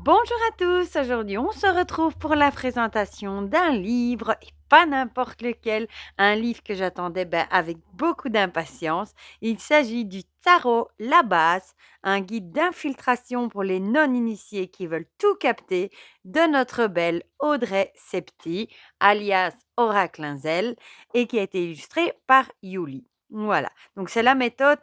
Bonjour à tous, aujourd'hui on se retrouve pour la présentation d'un livre, et pas n'importe lequel, un livre que j'attendais avec beaucoup d'impatience. Il s'agit du Tarot La Base, un guide d'infiltration pour les non-initiés qui veulent tout capter de notre belle Audrey Septi, alias Oracle Inzel, et qui a été illustré par Yuli. Voilà, donc c'est la méthode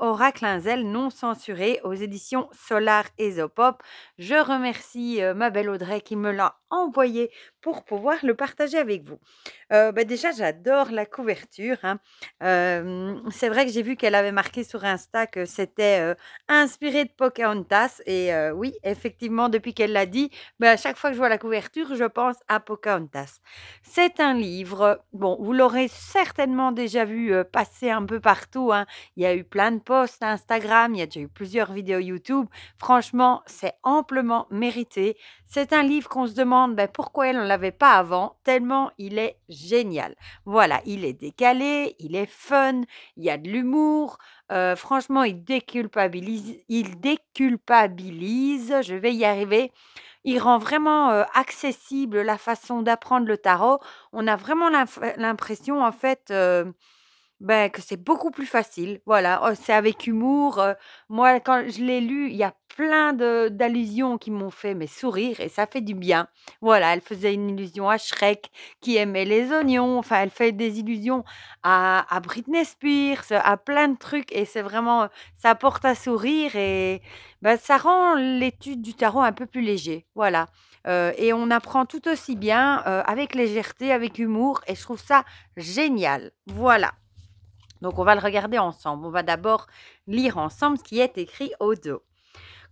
Oracle Inzel non censurée aux éditions Solar Esopop. Je remercie, ma belle Audrey qui me l'a envoyé pour pouvoir le partager avec vous. Déjà j'adore la couverture, hein. C'est vrai que j'ai vu qu'elle avait marqué sur Insta que c'était, inspiré de Pocahontas et oui, effectivement, depuis qu'elle l'a dit, à chaque fois que je vois la couverture, je pense à Pocahontas. C'est un livre, bon, vous l'aurez certainement déjà vu, passer un peu partout, hein. Il y a eu plein de posts Instagram, il y a déjà eu plusieurs vidéos YouTube. Franchement, c'est amplement mérité. C'est un livre qu'on se demande pourquoi elle ne l'avait pas avant, tellement il est génial. Voilà, il est décalé, il est fun, il y a de l'humour. Franchement, il déculpabilise, je vais y arriver. Il rend vraiment accessible la façon d'apprendre le tarot. On a vraiment l'impression, en fait, que c'est beaucoup plus facile, voilà, c'est avec humour, moi quand je l'ai lu, il y a plein de d'allusions qui m'ont fait mais sourire et ça fait du bien. Voilà, elle faisait une illusion à Shrek qui aimait les oignons, enfin elle fait des illusions à Britney Spears, à plein de trucs et c'est vraiment, ça porte à sourire et ça rend l'étude du tarot un peu plus léger, voilà, et on apprend tout aussi bien, avec légèreté, avec humour et je trouve ça génial. Voilà. Donc, on va le regarder ensemble. On va d'abord lire ensemble ce qui est écrit au dos.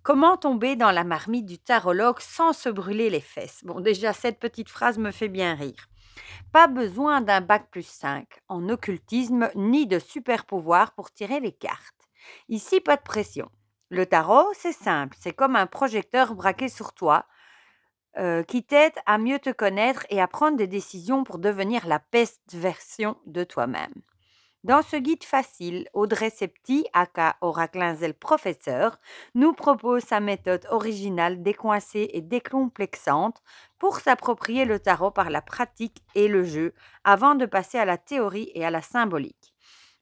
Comment tomber dans la marmite du tarologue sans se brûler les fesses? Bon, déjà, cette petite phrase me fait bien rire. Pas besoin d'un bac+5 en occultisme ni de super pouvoir pour tirer les cartes. Ici, pas de pression. Le tarot, c'est simple. C'est comme un projecteur braqué sur toi qui t'aide à mieux te connaître et à prendre des décisions pour devenir la best version de toi-même. Dans ce guide facile, Audrey Septi, aka Oracle Inzel Professeur, nous propose sa méthode originale, décoincée et décomplexante pour s'approprier le tarot par la pratique et le jeu avant de passer à la théorie et à la symbolique.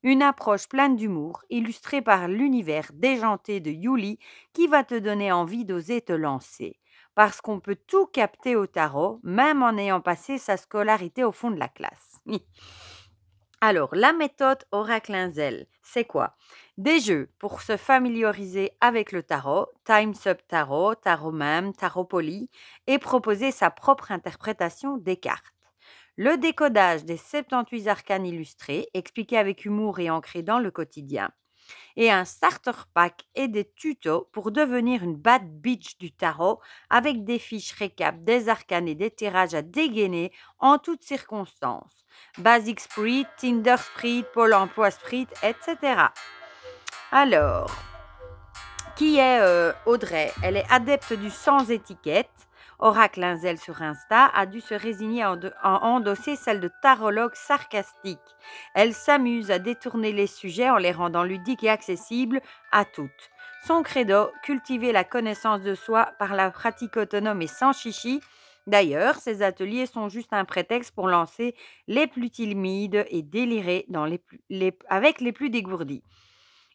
Une approche pleine d'humour, illustrée par l'univers déjanté de Yuli qui va te donner envie d'oser te lancer. Parce qu'on peut tout capter au tarot, même en ayant passé sa scolarité au fond de la classe. Alors, la méthode Oracle Inzel, c'est quoi? Des jeux pour se familiariser avec le tarot, Time's Up Tarot, Tarot Même, Tarot Poly, et proposer sa propre interprétation des cartes. Le décodage des 78 arcanes illustrés, expliqués avec humour et ancrés dans le quotidien. Et un starter pack et des tutos pour devenir une bad bitch du tarot avec des fiches récap, des arcanes et des tirages à dégainer en toutes circonstances. Basic Sprit, Tinder Sprit, Pôle emploi Sprit, etc. Alors, qui est Audrey? Elle est adepte du sans étiquette. Oracle Inzel sur Insta a dû se résigner à endosser celle de tarologue sarcastique. Elle s'amuse à détourner les sujets en les rendant ludiques et accessibles à toutes. Son credo, cultiver la connaissance de soi par la pratique autonome et sans chichi. D'ailleurs, ces ateliers sont juste un prétexte pour lancer les plus timides et délirer avec les plus dégourdis.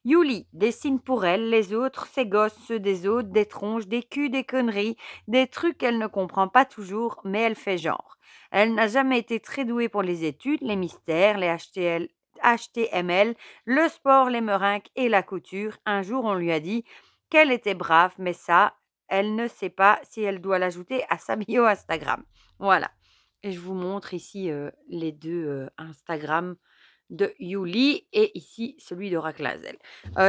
Yuli dessine pour elle les autres, ses gosses, ceux des autres, des tronches, des culs, des conneries, des trucs qu'elle ne comprend pas toujours, mais elle fait genre. Elle n'a jamais été très douée pour les études, les mystères, les HTML, le sport, les meringues et la couture. Un jour, on lui a dit qu'elle était brave, mais ça, elle ne sait pas si elle doit l'ajouter à sa bio Instagram. Voilà. Et je vous montre ici les deux Instagram de Yuli et ici celui d'Oracle Inzel.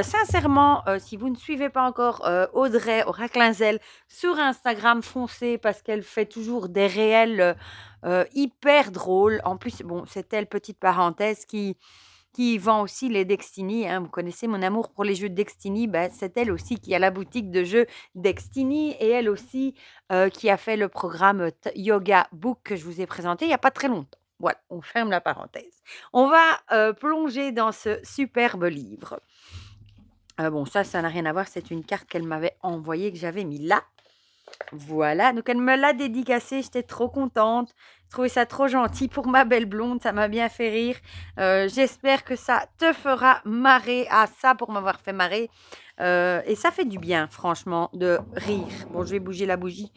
Sincèrement, si vous ne suivez pas encore Audrey Oracle Inzel sur Instagram, foncez parce qu'elle fait toujours des réels hyper drôles. En plus, bon, c'est elle, petite parenthèse, qui vend aussi les Destiny, hein. Vous connaissez mon amour pour les jeux Destiny, c'est elle aussi qui a la boutique de jeux Destiny et elle aussi qui a fait le programme Yoga Book que je vous ai présenté il n'y a pas très longtemps. Voilà, on ferme la parenthèse. On va plonger dans ce superbe livre. Bon, ça n'a rien à voir, c'est une carte qu'elle m'avait envoyée, que j'avais mis là. Voilà, donc elle me l'a dédicacé, j'étais trop contente. Je trouvais ça trop gentil pour ma belle blonde, ça m'a bien fait rire. J'espère que ça te fera marrer. Ah, ça pour m'avoir fait marrer. Et ça fait du bien, franchement, de rire. Bon, je vais bouger la bougie,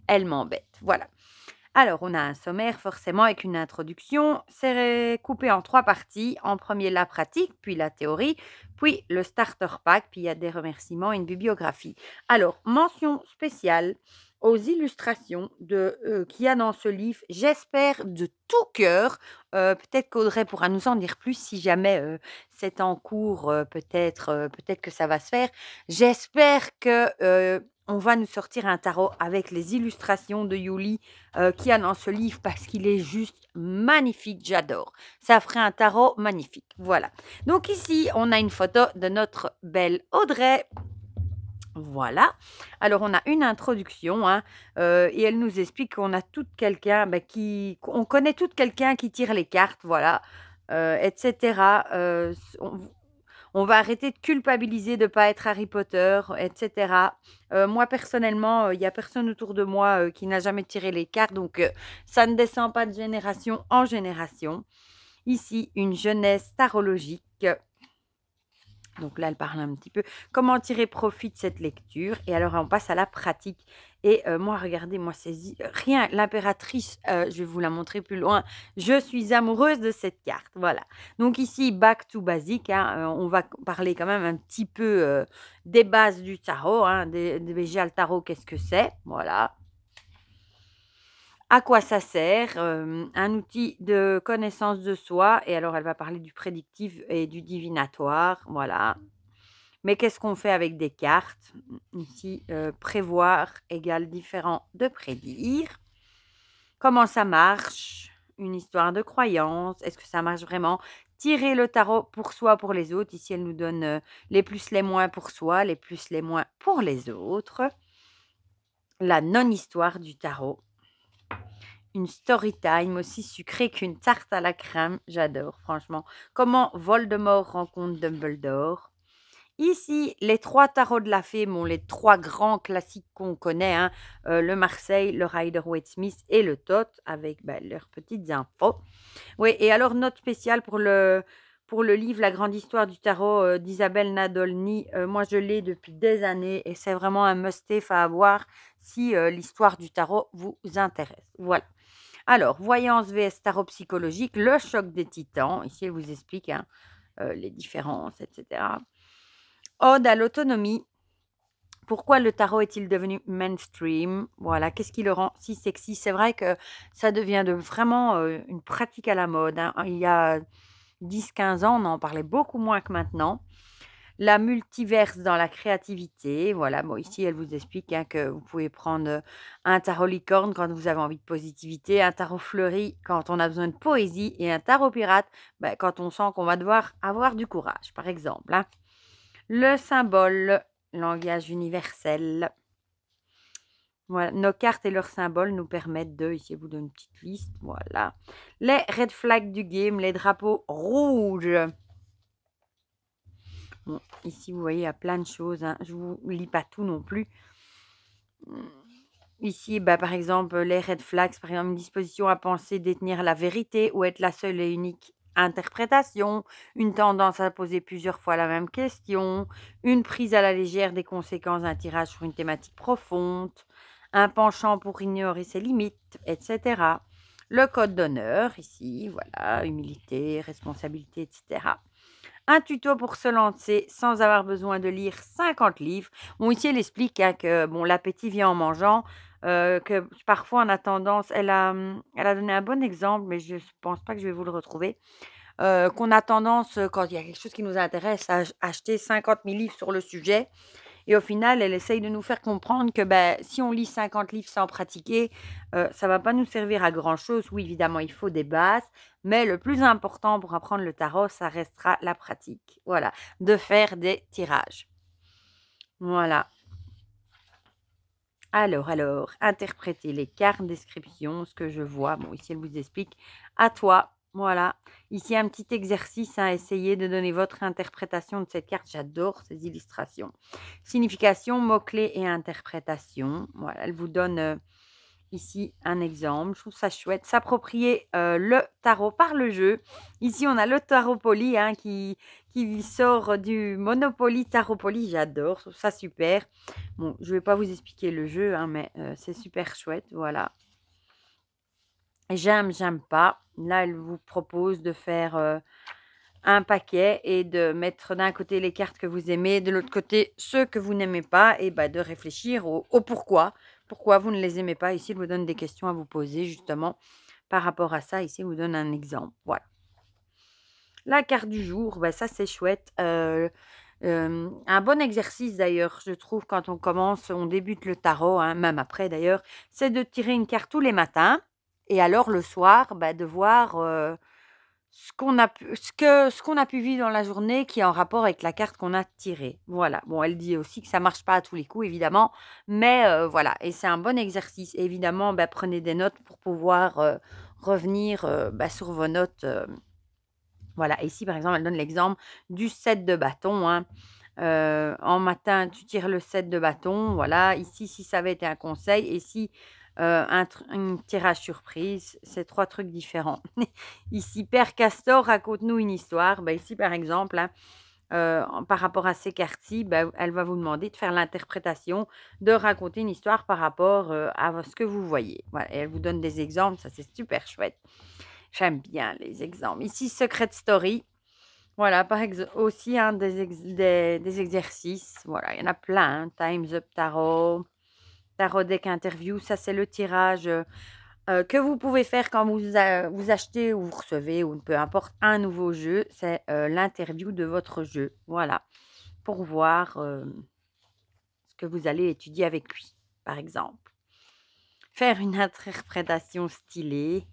elle m'embête. Voilà. Alors, on a un sommaire forcément avec une introduction. C'est coupé en 3 parties. En premier, la pratique, puis la théorie, puis le starter pack, puis il y a des remerciements et une bibliographie. Alors, mention spéciale aux illustrations qu'il y a dans ce livre. J'espère de tout cœur, peut-être qu'Audrey pourra nous en dire plus si jamais c'est en cours, peut-être que ça va se faire. J'espère que on va nous sortir un tarot avec les illustrations de Yuli qu'il y a dans ce livre parce qu'il est juste magnifique, j'adore. Ça ferait un tarot magnifique. Voilà. Donc ici, on a une photo de notre belle Audrey. Voilà. Alors, on a une introduction hein, et elle nous explique qu'on a tout quelqu'un on connaît tout quelqu'un qui tire les cartes, voilà, etc. On va arrêter de culpabiliser de ne pas être Harry Potter, etc. Moi, personnellement, il n'y a personne autour de moi qui n'a jamais tiré les cartes, donc ça ne descend pas de génération en génération. Ici, une jeunesse tarologique. Donc là, elle parle un petit peu comment tirer profit de cette lecture. Et alors, on passe à la pratique. Et moi, regardez, moi, c'est rien. L'impératrice, je vais vous la montrer plus loin. Je suis amoureuse de cette carte. Voilà. Donc ici, back to basic. Hein, on va parler quand même un petit peu des bases du tarot. Hein, déjà, le tarot, qu'est-ce que c'est? Voilà. À quoi ça sert? Un outil de connaissance de soi. Et alors, elle va parler du prédictif et du divinatoire. Voilà. Mais qu'est-ce qu'on fait avec des cartes? Ici, prévoir égale différent de prédire. Comment ça marche? Une histoire de croyance. Est-ce que ça marche vraiment? Tirer le tarot pour soi, pour les autres. Ici, elle nous donne les plus, les moins pour soi, les plus, les moins pour les autres. La non-histoire du tarot. Une story time aussi sucrée qu'une tarte à la crème. J'adore, franchement. Comment Voldemort rencontre Dumbledore. Ici, les 3 tarots de la fée, les 3 grands classiques qu'on connaît, hein, le Marseille, le Rider-Waite-Smith et le Thoth, avec leurs petites infos. Oui, et alors note spéciale pour le livre La grande histoire du tarot d'Isabelle Nadolny. Moi, je l'ai depuis des années et c'est vraiment un must-have à avoir si l'histoire du tarot vous intéresse. Voilà. Alors, voyance vs tarot psychologique, le choc des titans. Ici, elle vous explique hein, les différences, etc. Ode à l'autonomie. Pourquoi le tarot est-il devenu mainstream? Voilà, qu'est-ce qui le rend si sexy? C'est vrai que ça devient vraiment une pratique à la mode. Hein. Il y a 10-15 ans, on en parlait beaucoup moins que maintenant. La multiverse dans la créativité. Voilà, bon, ici, elle vous explique hein, que vous pouvez prendre un tarot licorne quand vous avez envie de positivité, un tarot fleuri quand on a besoin de poésie et un tarot pirate quand on sent qu'on va devoir avoir du courage, par exemple. Hein. Le symbole, langage universel. Voilà, nos cartes et leurs symboles nous permettent de, ici, je vous donne une petite liste, voilà. Les red flags du game, les drapeaux rouges. Bon, ici, vous voyez, il y a plein de choses. Hein. Je ne vous lis pas tout non plus. Ici, par exemple, les red flags, par exemple, une disposition à penser détenir la vérité ou être la seule et unique interprétation, une tendance à poser plusieurs fois la même question, une prise à la légère des conséquences d'un tirage sur une thématique profonde, un penchant pour ignorer ses limites, etc. Le code d'honneur, ici, voilà, humilité, responsabilité, etc. Un tuto pour se lancer sans avoir besoin de lire 50 livres. Bon, ici, elle explique hein, que l'appétit vient en mangeant, que parfois on a tendance, elle a donné un bon exemple, mais je ne pense pas que je vais vous le retrouver, qu'on a tendance, quand il y a quelque chose qui nous intéresse, à acheter 50 000 livres sur le sujet. Et au final, elle essaye de nous faire comprendre que si on lit 50 livres sans pratiquer, ça ne va pas nous servir à grand-chose. Oui, évidemment, il faut des bases, mais le plus important pour apprendre le tarot, ça restera la pratique. Voilà, de faire des tirages. Voilà. Alors, interprétez les cartes, description, ce que je vois. Bon, ici, elle vous explique. À toi Voilà. Ici, un petit exercice, hein, essayez de donner votre interprétation de cette carte. J'adore ces illustrations. Signification, mots-clés et interprétation. Voilà, elle vous donne ici un exemple. Je trouve ça chouette. S'approprier le tarot par le jeu. Ici, on a le tarot poli hein, qui sort du Monopoly Tarot Poli. J'adore, je trouve ça super. Bon, je ne vais pas vous expliquer le jeu, hein, mais c'est super chouette. Voilà. J'aime, j'aime pas. Là, elle vous propose de faire un paquet et de mettre d'un côté les cartes que vous aimez, de l'autre côté ceux que vous n'aimez pas, et bah, de réfléchir au pourquoi. Pourquoi vous ne les aimez pas. Ici, elle vous donne des questions à vous poser justement par rapport à ça. Ici, elle vous donne un exemple. Voilà. La carte du jour, bah, ça c'est chouette. Un bon exercice d'ailleurs, je trouve, quand on commence, on débute le tarot, hein, même après d'ailleurs, c'est de tirer une carte tous les matins. Et alors le soir, bah, de voir ce qu'on a pu vivre dans la journée qui est en rapport avec la carte qu'on a tirée. Voilà. Bon, elle dit aussi que ça marche pas à tous les coups, évidemment, mais voilà. Et c'est un bon exercice. Évidemment, bah, prenez des notes pour pouvoir revenir bah, sur vos notes. Voilà. Ici, par exemple, elle donne l'exemple du 7 de bâton. Hein. En matin, tu tires le 7 de bâton. Voilà. Ici, si ça avait été un conseil, et si un tirage surprise, c'est 3 trucs différents. Ici, Père Castor, raconte-nous une histoire. Ben, ici, par exemple, hein, par rapport à ces cartes-ci, ben, elle va vous demander de faire l'interprétation, de raconter une histoire par rapport à ce que vous voyez. Voilà. Et elle vous donne des exemples, ça c'est super chouette. J'aime bien les exemples. Ici, Secret Story. Voilà, par exemple, aussi hein, des exercices. Voilà, il y en a plein. Hein. Time's Up Tarot, Tarot Deck Interview. Ça, c'est le tirage que vous pouvez faire quand vous achetez ou vous recevez, ou peu importe, un nouveau jeu. C'est l'interview de votre jeu. Voilà, pour voir ce que vous allez étudier avec lui, par exemple. Faire une interprétation stylée.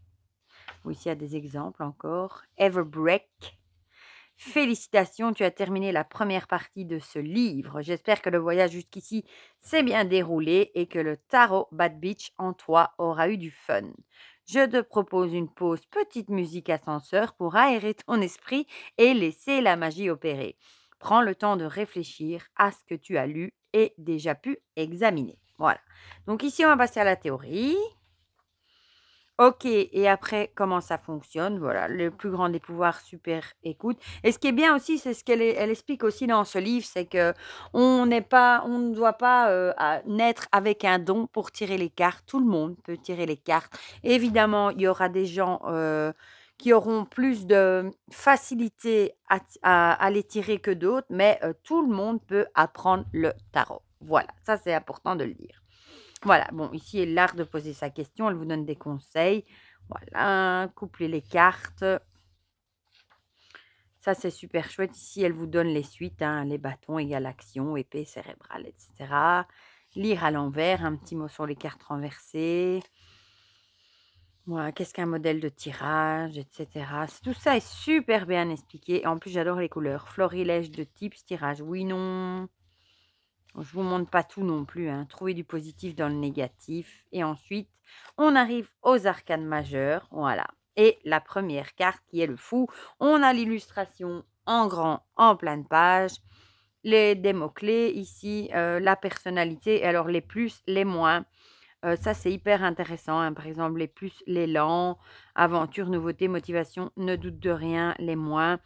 Ou ici, il y a des exemples encore. Everbreak. Félicitations, tu as terminé la première partie de ce livre. J'espère que le voyage jusqu'ici s'est bien déroulé et que le tarot Bad Beach en toi aura eu du fun. Je te propose une pause petite musique ascenseur pour aérer ton esprit et laisser la magie opérer. Prends le temps de réfléchir à ce que tu as lu et déjà pu examiner. Voilà. Donc ici, on va passer à la théorie. OK, et après, comment ça fonctionne? Voilà, le plus grand des pouvoirs, super écoute. Et ce qui est bien aussi, c'est ce elle explique aussi dans ce livre, c'est que on ne doit pas naître avec un don pour tirer les cartes. Tout le monde peut tirer les cartes. Évidemment, il y aura des gens qui auront plus de facilité à les tirer que d'autres, mais tout le monde peut apprendre le tarot. Voilà, ça c'est important de le dire. Voilà, bon, ici est l'art de poser sa question. Elle vous donne des conseils. Voilà, couplez les cartes. Ça, c'est super chouette. Ici, elle vous donne les suites, hein, les bâtons égale action, épée cérébrale, etc. Lire à l'envers, un petit mot sur les cartes renversées. Voilà, qu'est-ce qu'un modèle de tirage, etc. Tout ça est super bien expliqué. En plus, j'adore les couleurs. Florilège de type, tirage, oui, non. Je ne vous montre pas tout non plus. Hein. Trouver du positif dans le négatif. Et ensuite, on arrive aux arcanes majeures. Voilà. Et la première carte qui est le fou. On a l'illustration en grand, en pleine page. Des mots-clés ici. La personnalité. Et alors les plus, les moins. Ça, c'est hyper intéressant. Hein. Par exemple, les plus, l'élan, aventure, nouveauté, motivation, ne doute de rien, les moins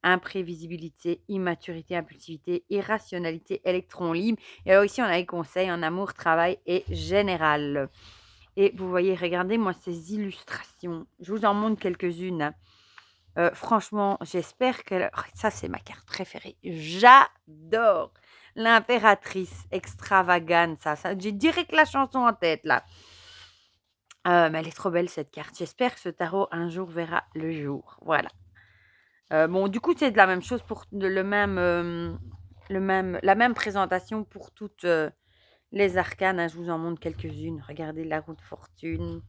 imprévisibilité, immaturité, impulsivité, irrationalité, électron libre. Et alors ici, on a les conseils en amour, travail et général. Et vous voyez, regardez-moi ces illustrations. Je vous en montre quelques-unes. Hein. Franchement, j'espère que... Ça, c'est ma carte préférée. J'adore l'impératrice extravaganza. Ça, j'ai direct la chanson en tête, là. Mais elle est trop belle, cette carte. J'espère que ce tarot, un jour, verra le jour. Voilà. Bon, du coup, c'est de la même chose pour la même présentation pour toutes les arcanes. Hein, je vous en montre quelques-unes. Regardez la roue de fortune,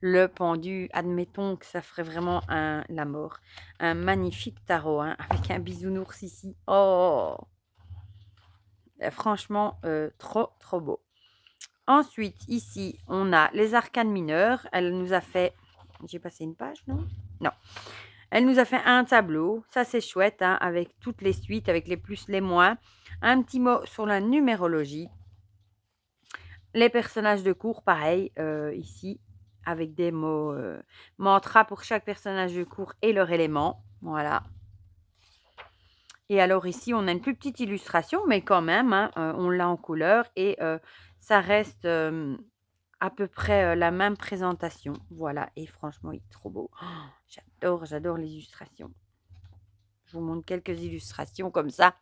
le pendu. Admettons que ça ferait vraiment la mort. Un magnifique tarot hein, avec un bisounours ici. Oh, franchement, trop, trop beau. Ensuite, ici, on a les arcanes mineures. Elle nous a fait... J'ai passé une page, non? Non. Elle nous a fait un tableau, ça c'est chouette, hein, avec toutes les suites, avec les plus, les moins. Un petit mot sur la numérologie. Les personnages de cours, pareil, ici, avec des mots mantra pour chaque personnage de cours et leur élément. Voilà. Et alors ici, on a une plus petite illustration, mais quand même, hein, on l'a en couleur et ça reste à peu près la même présentation. Voilà, et franchement, il est trop beau. Oh, j'adore les illustrations. Je vous montre quelques illustrations comme ça.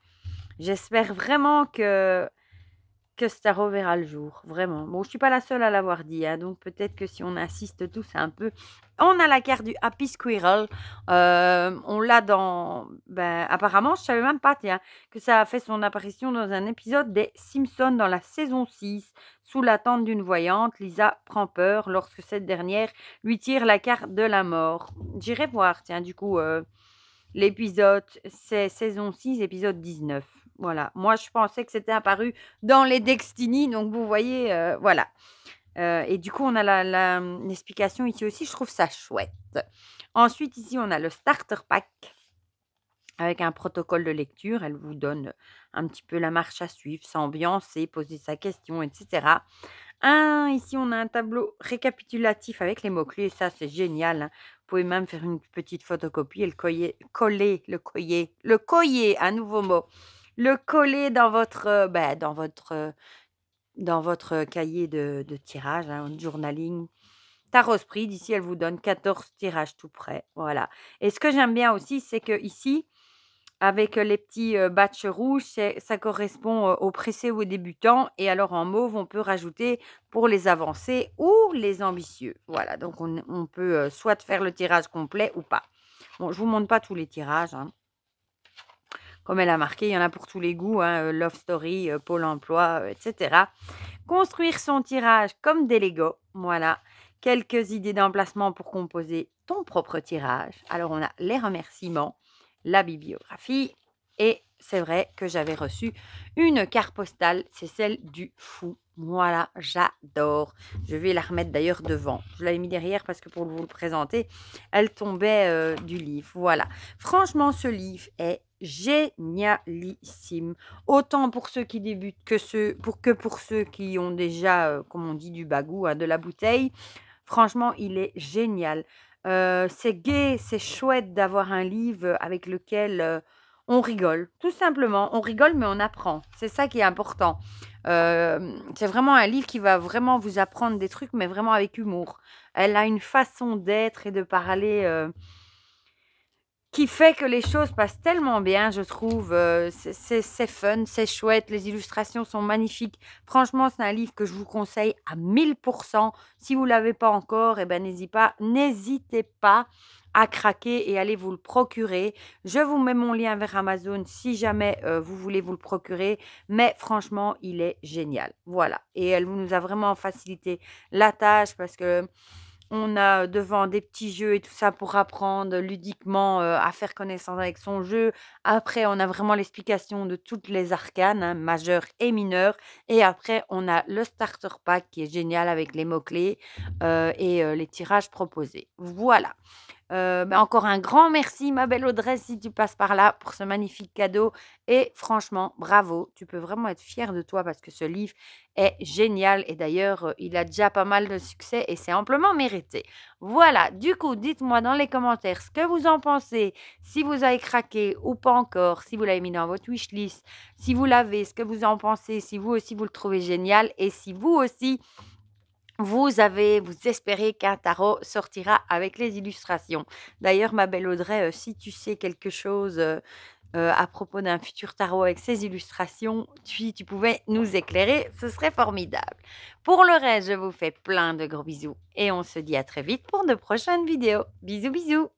J'espère vraiment que Starro verra le jour, vraiment. Bon, je suis pas la seule à l'avoir dit, hein, donc peut-être que si on insiste tous un peu. On a la carte du Happy Squirrel. On l'a dans... Ben, apparemment, je savais même pas, tiens, que ça a fait son apparition dans un épisode des Simpsons dans la saison 6. Sous la tente d'une voyante, Lisa prend peur lorsque cette dernière lui tire la carte de la mort. J'irai voir, tiens, du coup, l'épisode, c'est saison 6, épisode 19. Voilà. Moi, je pensais que c'était apparu dans les Destiny. Donc, vous voyez, voilà. Et du coup, on a l'explication ici aussi. Je trouve ça chouette. Ensuite, ici, on a le starter pack avec un protocole de lecture. Elle vous donne un petit peu la marche à suivre, s'ambiancer, poser sa question, etc. Ici, on a un tableau récapitulatif avec les mots-clés. Ça, c'est génial, hein. Vous pouvez même faire une petite photocopie et le coller, un nouveau mot. Le coller dans votre, dans votre cahier de tirage, hein, de journaling. Tarot Sprint, ici, elle vous donne 14 tirages tout prêts. Voilà. Et ce que j'aime bien aussi, c'est que ici, avec les petits batchs rouges, ça correspond aux pressés ou aux débutants. Et alors en mauve, on peut rajouter pour les avancés ou les ambitieux. Voilà, donc on peut soit faire le tirage complet ou pas. Bon, je ne vous montre pas tous les tirages, hein. Comme elle a marqué, il y en a pour tous les goûts, hein, Love Story, Pôle emploi, etc. Construire son tirage comme des Lego. Voilà, quelques idées d'emplacement pour composer ton propre tirage. Alors, on a les remerciements, la bibliographie et c'est vrai que j'avais reçu une carte postale, c'est celle du fou. Voilà, j'adore. Je vais la remettre d'ailleurs devant. Je l'avais mis derrière parce que pour vous le présenter, elle tombait du livre. Voilà. Franchement, ce livre est génialissime. Autant pour ceux qui débutent que pour ceux qui ont déjà, comme on dit, du bagou, hein, de la bouteille. Franchement, il est génial. C'est gai, c'est chouette d'avoir un livre avec lequel on rigole. Tout simplement, on rigole, mais on apprend. C'est ça qui est important. C'est vraiment un livre qui va vraiment vous apprendre des trucs, mais vraiment avec humour. Elle a une façon d'être et de parler qui fait que les choses passent tellement bien, je trouve. C'est fun, c'est chouette, les illustrations sont magnifiques. Franchement, c'est un livre que je vous conseille à 1000%. Si vous ne l'avez pas encore, eh ben, n'hésitez pas à craquer et aller vous le procurer. Je vous mets mon lien vers Amazon si jamais vous voulez vous le procurer. Mais franchement, il est génial. Voilà. Et elle nous a vraiment facilité la tâche parce que on a devant des petits jeux et tout ça pour apprendre ludiquement à faire connaissance avec son jeu. Après, on a vraiment l'explication de toutes les arcanes, hein, majeures et mineures. Et après, on a le starter pack qui est génial avec les mots-clés et les tirages proposés. Voilà. Encore un grand merci, ma belle Audrey, si tu passes par là pour ce magnifique cadeau. Et franchement, bravo. Tu peux vraiment être fière de toi parce que ce livre est génial. Et d'ailleurs, il a déjà pas mal de succès et c'est amplement mérité. Voilà. Du coup, dites-moi dans les commentaires ce que vous en pensez. Si vous avez craqué ou pas encore. Si vous l'avez mis dans votre wishlist. Si vous l'avez, ce que vous en pensez. Si vous aussi, vous le trouvez génial. Et si vous aussi, vous espérez qu'un tarot sortira avec les illustrations. D'ailleurs, ma belle Audrey, si tu sais quelque chose à propos d'un futur tarot avec ses illustrations, si tu pouvais nous éclairer, ce serait formidable. Pour le reste, je vous fais plein de gros bisous et on se dit à très vite pour de prochaines vidéos. Bisous, bisous!